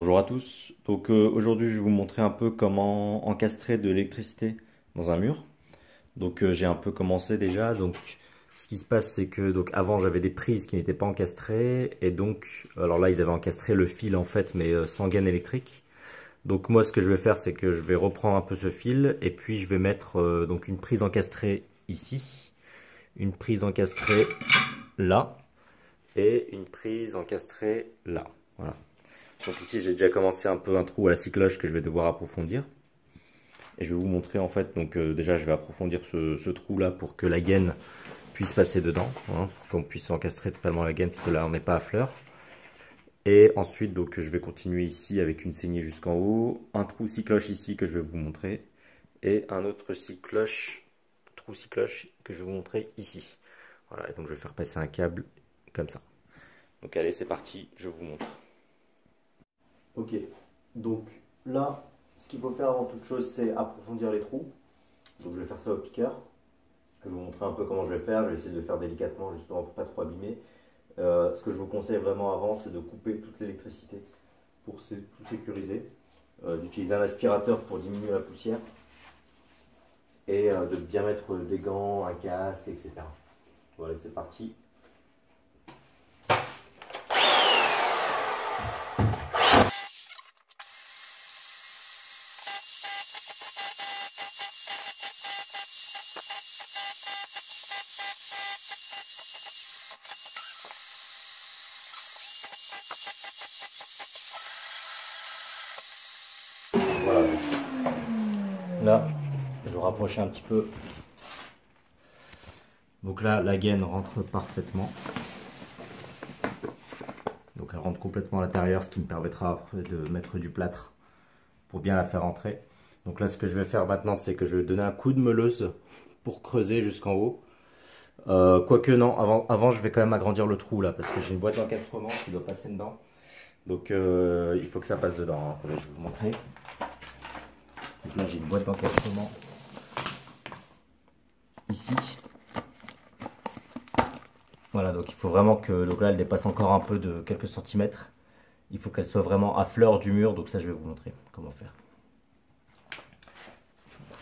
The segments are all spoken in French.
Bonjour à tous. Donc aujourd'hui je vais vous montrer un peu comment encastrer de l'électricité dans un mur. Donc j'ai un peu commencé déjà. Donc ce qui se passe c'est que avant j'avais des prises qui n'étaient pas encastrées et donc alors là ils avaient encastré le fil en fait mais sans gaine électrique. Donc moi ce que je vais faire c'est que je vais reprendre un peu ce fil et puis je vais mettre donc une prise encastrée ici, une prise encastrée là et une prise encastrée là. Voilà. Donc ici j'ai déjà commencé un peu un trou à la scie cloche que je vais devoir approfondir. Et je vais vous montrer en fait, donc déjà je vais approfondir ce trou là pour que la gaine puisse passer dedans, hein, pour qu'on puisse encastrer totalement la gaine parce que là on n'est pas à fleur. Et ensuite donc je vais continuer ici avec une saignée jusqu'en haut, un trou scie cloche ici que je vais vous montrer et un autre scie cloche, trou scie cloche que je vais vous montrer ici. Voilà, et donc je vais faire passer un câble comme ça. Donc allez c'est parti, je vous montre. Ok, donc là, ce qu'il faut faire avant toute chose, c'est approfondir les trous. Donc je vais faire ça au piqueur. Je vais vous montrer un peu comment je vais faire. Je vais essayer de le faire délicatement, justement pour pas trop abîmer. Ce que je vous conseille vraiment avant, c'est de couper toute l'électricité pour tout sécuriser. D'utiliser un aspirateur pour diminuer la poussière. Et de bien mettre des gants, un casque, etc. Voilà, c'est parti. Voilà. Là, je vais rapprocher un petit peu. Donc là, la gaine rentre parfaitement. Donc elle rentre complètement à l'intérieur, ce qui me permettra après de mettre du plâtre pour bien la faire entrer. Donc là, ce que je vais faire maintenant, c'est que je vais donner un coup de meuleuse pour creuser jusqu'en haut. Quoique non, avant je vais quand même agrandir le trou là, parce que j'ai une boîte d'encastrement qui doit passer dedans. Donc il faut que ça passe dedans, hein. Je vais vous montrer. Donc là j'ai une boîte d'encastrement ici. Voilà, donc il faut vraiment que, donc là elle dépasse encore un peu de quelques centimètres. Il faut qu'elle soit vraiment à fleur du mur, donc ça je vais vous montrer comment faire.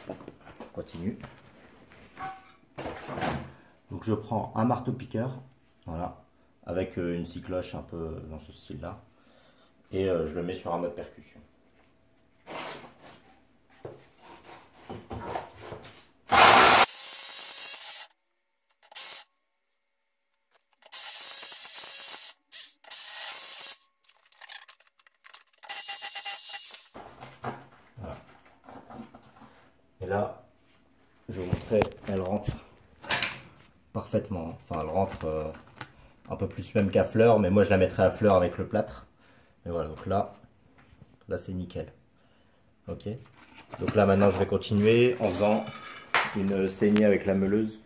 On continue. Donc je prends un marteau piqueur, voilà, avec une scie cloche un peu dans ce style-là, et je le mets sur un mode percussion. Voilà. Et là, je vais vous montrer, elle rentre parfaitement. Enfin, elle rentre un peu plus même qu'à fleur, mais moi je la mettrai à fleur avec le plâtre. Et voilà, donc là c'est nickel. Ok. Donc là maintenant je vais continuer en faisant une saignée avec la meuleuse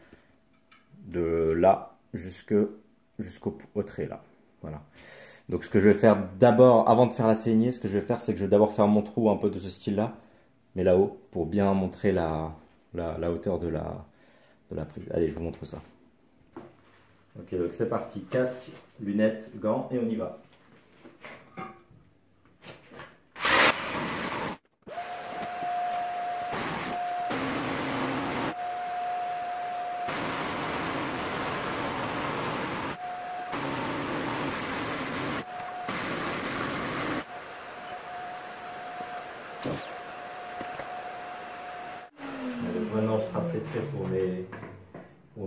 de là jusqu'au trait là. Voilà. Donc ce que je vais faire d'abord, avant de faire la saignée, ce que je vais faire c'est que je vais d'abord faire mon trou un peu de ce style là, mais là-haut, pour bien montrer la hauteur de la prise. Allez, je vous montre ça. Ok, donc c'est parti, casque, lunettes, gants et on y va. Donc maintenant je trace les traits pour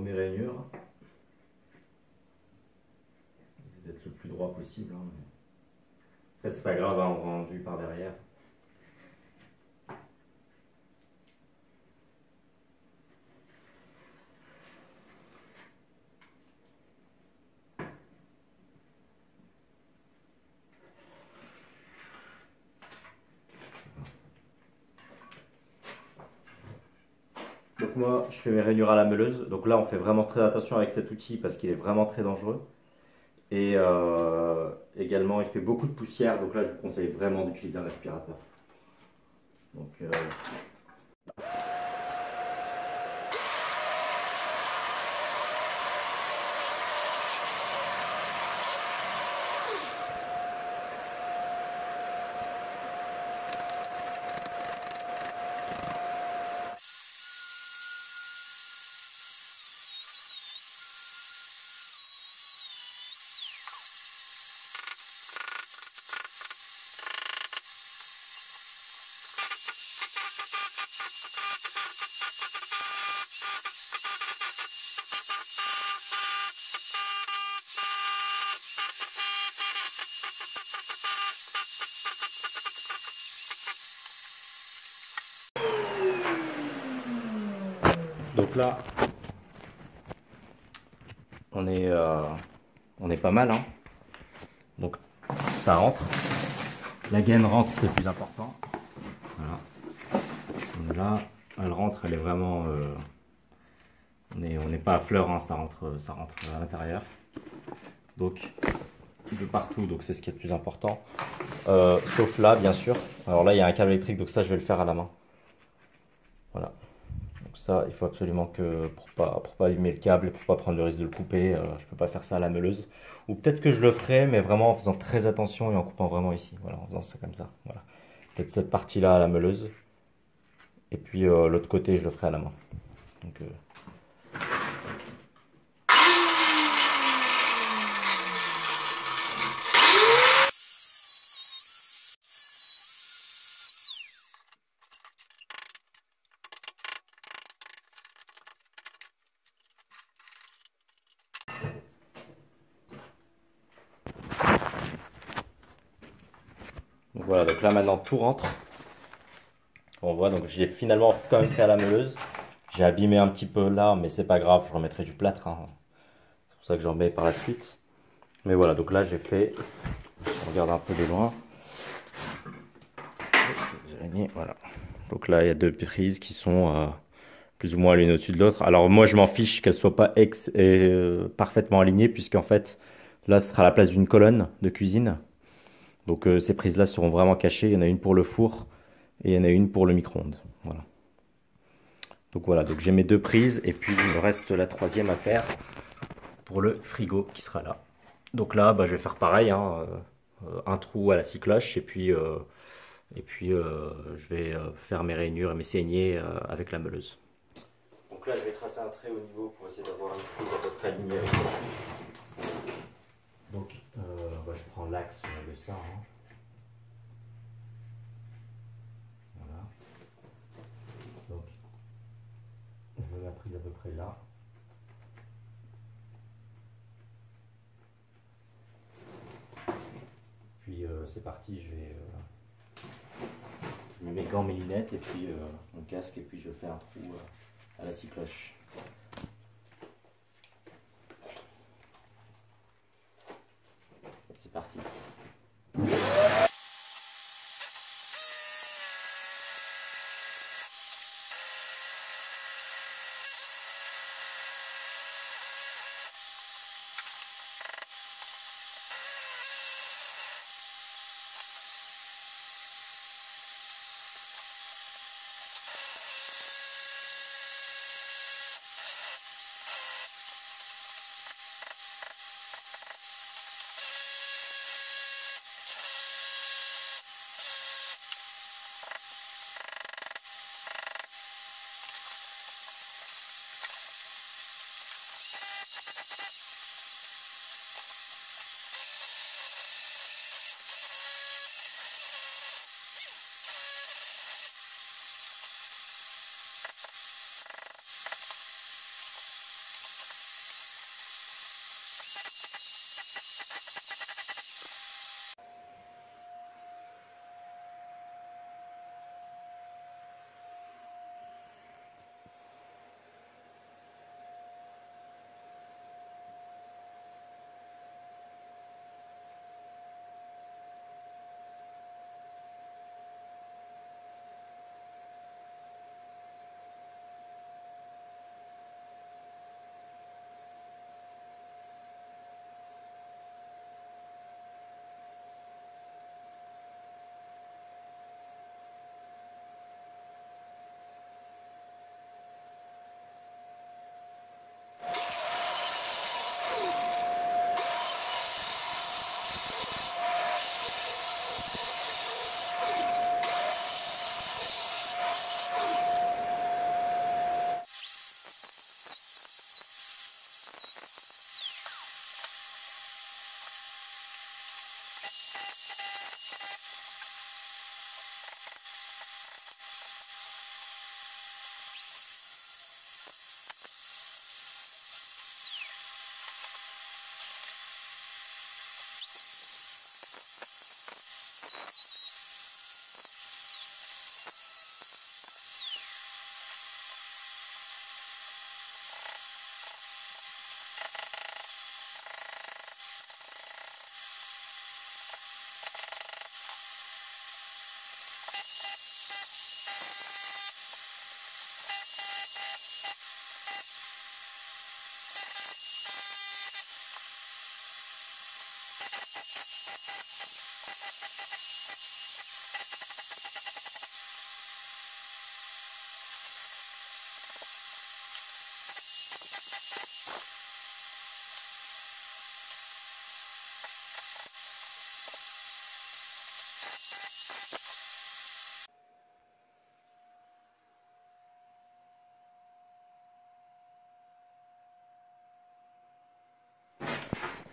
mes rainures. D'être le plus droit possible. Hein. Après c'est pas grave, hein, on rend rendu par derrière. Donc moi je fais mes rainures à la meuleuse. Donc là on fait vraiment très attention avec cet outil parce qu'il est vraiment très dangereux. Et également il fait beaucoup de poussière. Donc là je vous conseille vraiment d'utiliser un aspirateur. Donc Donc là, on est pas mal, hein. Donc ça rentre. La gaine rentre, c'est le plus important. Voilà. Donc là, elle rentre, elle est vraiment. On n'est pas à fleur, hein, ça rentre à l'intérieur. Donc de partout, donc c'est ce qui est le plus important. Sauf là, bien sûr. Alors là, il y a un câble électrique, donc ça, je vais le faire à la main. Voilà. Donc ça, il faut absolument que, pour pas abîmer le câble et pour pas prendre le risque de le couper, je peux pas faire ça à la meuleuse. Ou peut-être que je le ferai, mais vraiment en faisant très attention et en coupant vraiment ici. Voilà, en faisant ça comme ça. Voilà. Peut-être cette partie-là à la meuleuse. Et puis l'autre côté, je le ferai à la main. Donc, donc voilà, donc là maintenant tout rentre. On voit, donc j'ai finalement quand même fait à la meuleuse. J'ai abîmé un petit peu là, mais c'est pas grave, je remettrai du plâtre, hein. C'est pour ça que j'en mets par la suite. Mais voilà, donc là j'ai fait, on regarde un peu de loin. Voilà. Donc là il y a deux prises qui sont plus ou moins l'une au-dessus de l'autre. Alors moi je m'en fiche qu'elles soient pas parfaitement alignées, puisqu'en fait là ce sera la place d'une colonne de cuisine. Donc ces prises là seront vraiment cachées. Il y en a une pour le four et il y en a une pour le micro-ondes. Voilà. Donc voilà, donc j'ai mes deux prises et puis il me reste la troisième à faire pour le frigo qui sera là. Donc là, bah, je vais faire pareil, hein, un trou à la scie cloche et puis je vais faire mes rainures et mes saignées avec la meuleuse. Donc là, je vais tracer un trait au niveau pour essayer d'avoir une prise à peu près alignée avec ça. Donc, bah, je prends l'axe de ça, hein. Voilà. Donc, je mets la prise à peu près là. Puis c'est parti, je mets mes gants, mes lunettes et puis mon casque et puis je fais un trou à la scie cloche. C'est parti.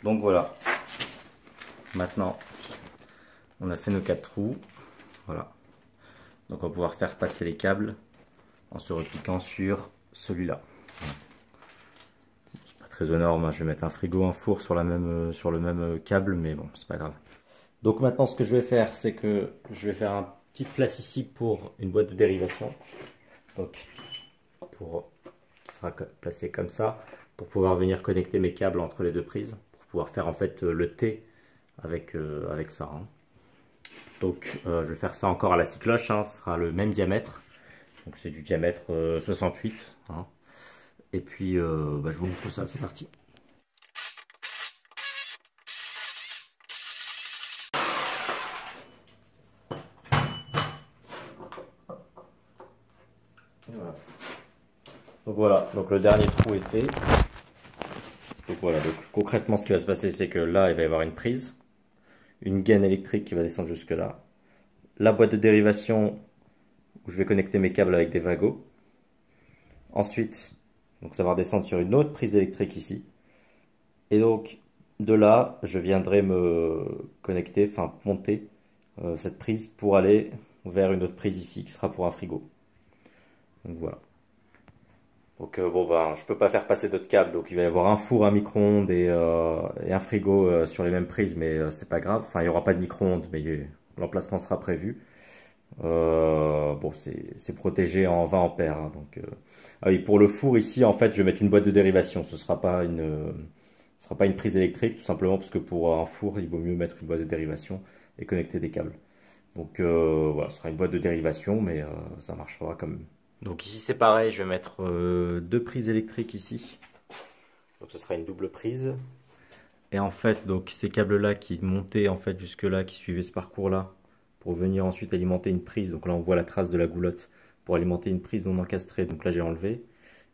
Donc voilà, maintenant on a fait nos 4 trous, voilà. Donc on va pouvoir faire passer les câbles en se repiquant sur celui-là. Voilà. C'est pas très énorme, hein. Je vais mettre un frigo, un four sur le même câble, mais bon, c'est pas grave. Donc maintenant ce que je vais faire, c'est que je vais faire un petit place ici pour une boîte de dérivation. Donc qui sera placé comme ça, pour pouvoir venir connecter mes câbles entre les deux prises, pour pouvoir faire en fait le T avec ça. Hein. Donc je vais faire ça encore à la scie cloche, hein. Ce sera le même diamètre, donc c'est du diamètre 68. Hein. Et puis je vous montre ça, c'est parti. Voilà. Donc voilà, donc le dernier trou est fait. Donc voilà, donc concrètement ce qui va se passer, c'est que là il va y avoir une prise, une gaine électrique qui va descendre jusque là, la boîte de dérivation où je vais connecter mes câbles avec des wagons. Ensuite, donc ça va redescendre sur une autre prise électrique ici. Et donc de là, je viendrai me connecter, enfin monter cette prise pour aller vers une autre prise ici qui sera pour un frigo. Donc voilà. Donc bon ben je peux pas faire passer d'autres câbles, donc il va y avoir un four, un micro-ondes et un frigo sur les mêmes prises, mais c'est pas grave. Enfin il y aura pas de micro-ondes, mais l'emplacement sera prévu. Bon c'est protégé en 20 ampères. Hein, donc ah oui, pour le four ici en fait je vais mettre une boîte de dérivation. Ce sera pas une prise électrique, tout simplement parce que pour un four il vaut mieux mettre une boîte de dérivation et connecter des câbles. Donc voilà, ce sera une boîte de dérivation, mais ça marchera quand même. Donc ici c'est pareil, je vais mettre deux prises électriques ici. Donc ce sera une double prise. Et en fait, donc ces câbles là qui montaient en fait jusque là, qui suivaient ce parcours là, pour venir ensuite alimenter une prise. Donc là on voit la trace de la goulotte pour alimenter une prise non encastrée. Donc là j'ai enlevé.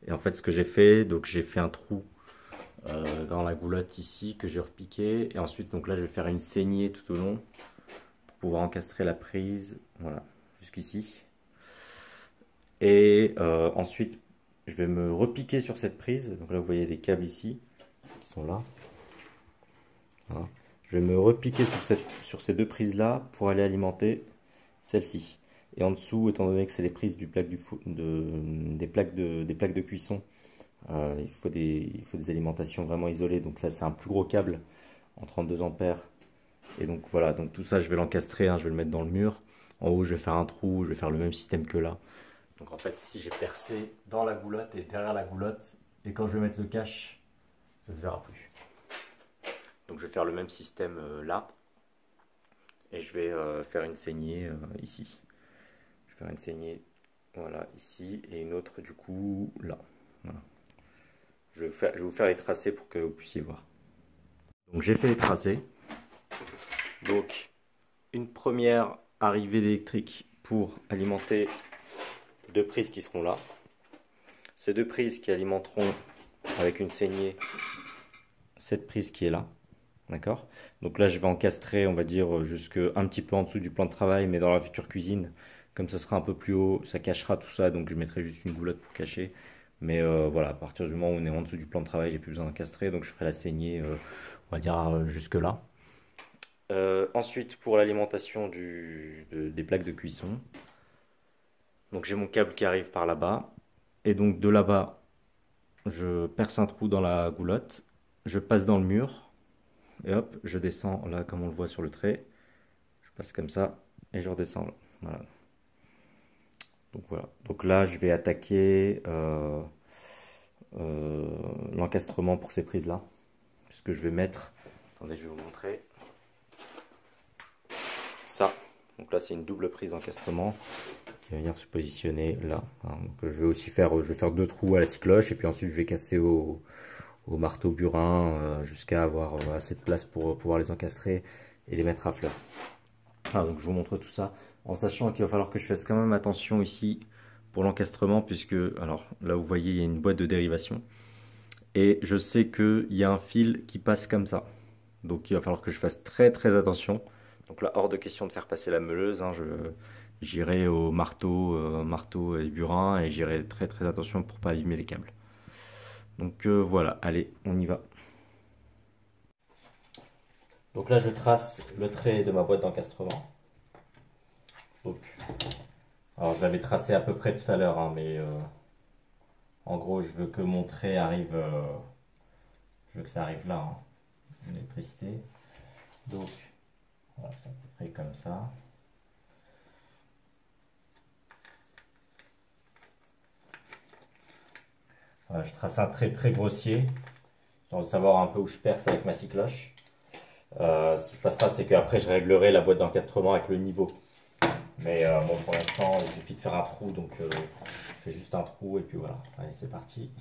Et en fait ce que j'ai fait, donc j'ai fait un trou dans la goulotte ici que j'ai repiqué. Et ensuite donc là je vais faire une saignée tout au long pour pouvoir encastrer la prise. Voilà, jusqu'ici. Et ensuite, je vais me repiquer sur cette prise. Donc là, vous voyez des câbles ici qui sont là. Voilà. Je vais me repiquer sur ces deux prises-là pour aller alimenter celle-ci. Et en dessous, étant donné que c'est les prises des plaques de cuisson, il faut des alimentations vraiment isolées. Donc là, c'est un plus gros câble en 32 ampères. Et donc voilà, donc tout ça, je vais l'encastrer, hein, je vais le mettre dans le mur. En haut, je vais faire un trou, je vais faire le même système que là. Donc en fait ici j'ai percé dans la goulotte et derrière la goulotte, et quand je vais mettre le cache, ça se verra plus. Donc je vais faire le même système là, et je vais faire une saignée ici. Je vais faire une saignée, voilà, ici, et une autre du coup là. Voilà. Je vais vous faire les tracés pour que vous puissiez voir. Donc j'ai fait les tracés. Donc une première arrivée d'électrique pour alimenter deux prises qui seront là. Ces deux prises qui alimenteront avec une saignée cette prise qui est là. D'accord? Donc là, je vais encastrer, on va dire, jusque un petit peu en dessous du plan de travail, mais dans la future cuisine, comme ça sera un peu plus haut, ça cachera tout ça. Donc je mettrai juste une goulotte pour cacher. Mais voilà, à partir du moment où on est en dessous du plan de travail, j'ai plus besoin d'encastrer. Donc je ferai la saignée, on va dire, jusque là. Ensuite, pour l'alimentation des plaques de cuisson, donc j'ai mon câble qui arrive par là-bas, et donc de là-bas, je perce un trou dans la goulotte, je passe dans le mur, et hop, je descends là comme on le voit sur le trait, Je passe comme ça et je redescends là. Voilà. Donc voilà. Donc là, je vais attaquer l'encastrement pour ces prises-là. Puisque je vais mettre... Attendez, je vais vous montrer. Ça. Donc là, c'est une double prise d'encastrement qui va venir se positionner là. Donc je vais aussi faire, deux trous à la scie cloche et puis ensuite je vais casser au marteau burin jusqu'à avoir assez de place pour pouvoir les encastrer et les mettre à fleur. Donc je vous montre tout ça en sachant qu'il va falloir que je fasse quand même attention ici pour l'encastrement puisque, alors là vous voyez il y a une boîte de dérivation et je sais qu'il y a un fil qui passe comme ça. Donc il va falloir que je fasse très très attention. Donc là hors de question de faire passer la meuleuse, j'irai au marteau et burin et j'irai très très attention pour pas abîmer les câbles. Donc voilà, allez, on y va. Donc là je trace le trait de ma boîte d'encastrement. Donc, alors je l'avais tracé à peu près tout à l'heure, hein, mais en gros je veux que mon trait arrive, je veux que ça arrive là, hein, l'électricité. Donc voilà, c'est à peu près comme ça. Voilà, je trace un trait très grossier, pour savoir un peu où je perce avec ma scie cloche. Ce qui se passera, c'est qu'après je réglerai la boîte d'encastrement avec le niveau. Mais bon, pour l'instant, il suffit de faire un trou, donc je fais juste un trou et puis voilà. Allez, c'est parti.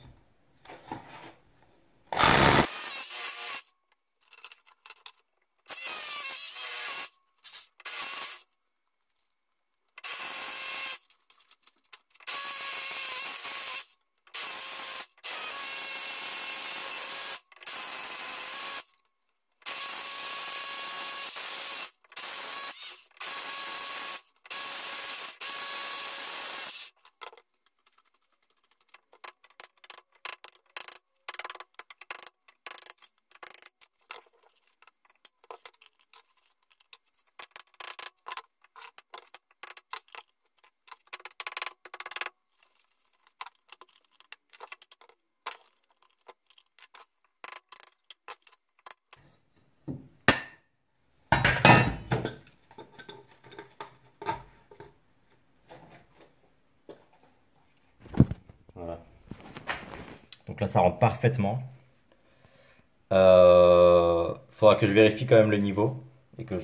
Voilà. Donc là, ça rentre parfaitement. Faudra que je vérifie quand même le niveau et que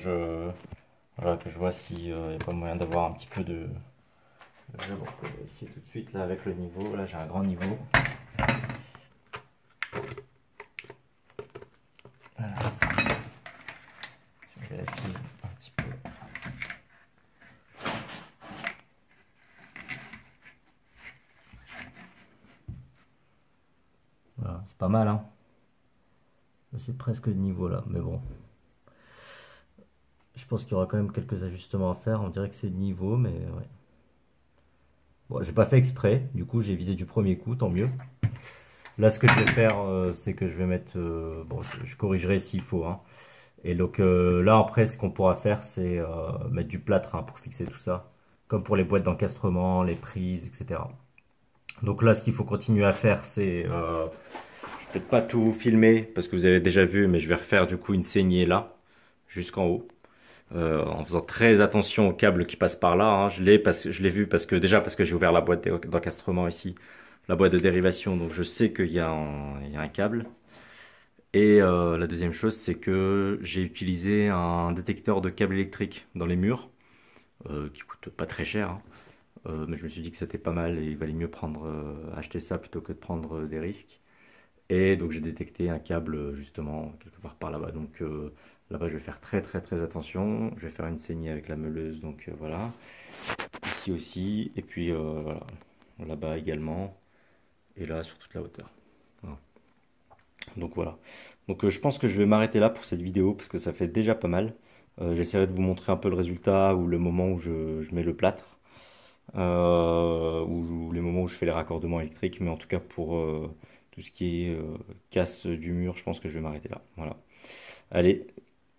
voilà, que je vois s'il n'y a pas moyen d'avoir un petit peu de... Bon, on peut vérifier tout de suite là avec le niveau. Là, j'ai un grand niveau. Voilà. Je vérifie un petit peu. Voilà, c'est pas mal, hein. C'est presque le niveau là, mais bon. Je pense qu'il y aura quand même quelques ajustements à faire. On dirait que c'est le niveau, mais ouais. Bon, j'ai pas fait exprès, du coup j'ai visé du premier coup, tant mieux. Là, ce que je vais faire, c'est que je vais mettre... bon, je corrigerai s'il faut, hein. Et donc là, après, ce qu'on pourra faire, c'est mettre du plâtre, hein, pour fixer tout ça. Comme pour les boîtes d'encastrement, les prises, etc. Donc là, ce qu'il faut continuer à faire, c'est... je vais peut-être pas tout filmer, parce que vous avez déjà vu, mais je vais refaire du coup une saignée là, jusqu'en haut. En faisant très attention au câble qui passe par là, hein. Je l'ai vu parce que j'ai ouvert la boîte d'encastrement ici, la boîte de dérivation, donc je sais qu'il y a un câble. Et la deuxième chose, c'est que j'ai utilisé un détecteur de câbles électriques dans les murs, qui coûte pas très cher, hein. Mais je me suis dit que c'était pas mal et il valait mieux acheter ça plutôt que de prendre des risques. Et donc j'ai détecté un câble justement quelque part par là-bas. Donc là-bas je vais faire très très très attention. Je vais faire une saignée avec la meuleuse, donc voilà. Ici aussi, et puis voilà, là-bas également. Et là sur toute la hauteur. Voilà. Donc voilà. Donc je pense que je vais m'arrêter là pour cette vidéo parce que ça fait déjà pas mal. J'essaierai de vous montrer un peu le résultat ou le moment où je mets le plâtre. Ou les moments où je fais les raccordements électriques. Mais en tout cas pour... tout ce qui est casse du mur, je pense que je vais m'arrêter là. Voilà. Allez,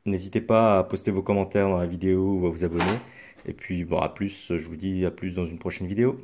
n'hésitez pas à poster vos commentaires dans la vidéo ou à vous abonner. Et puis, bon, à plus, je vous dis à plus dans une prochaine vidéo.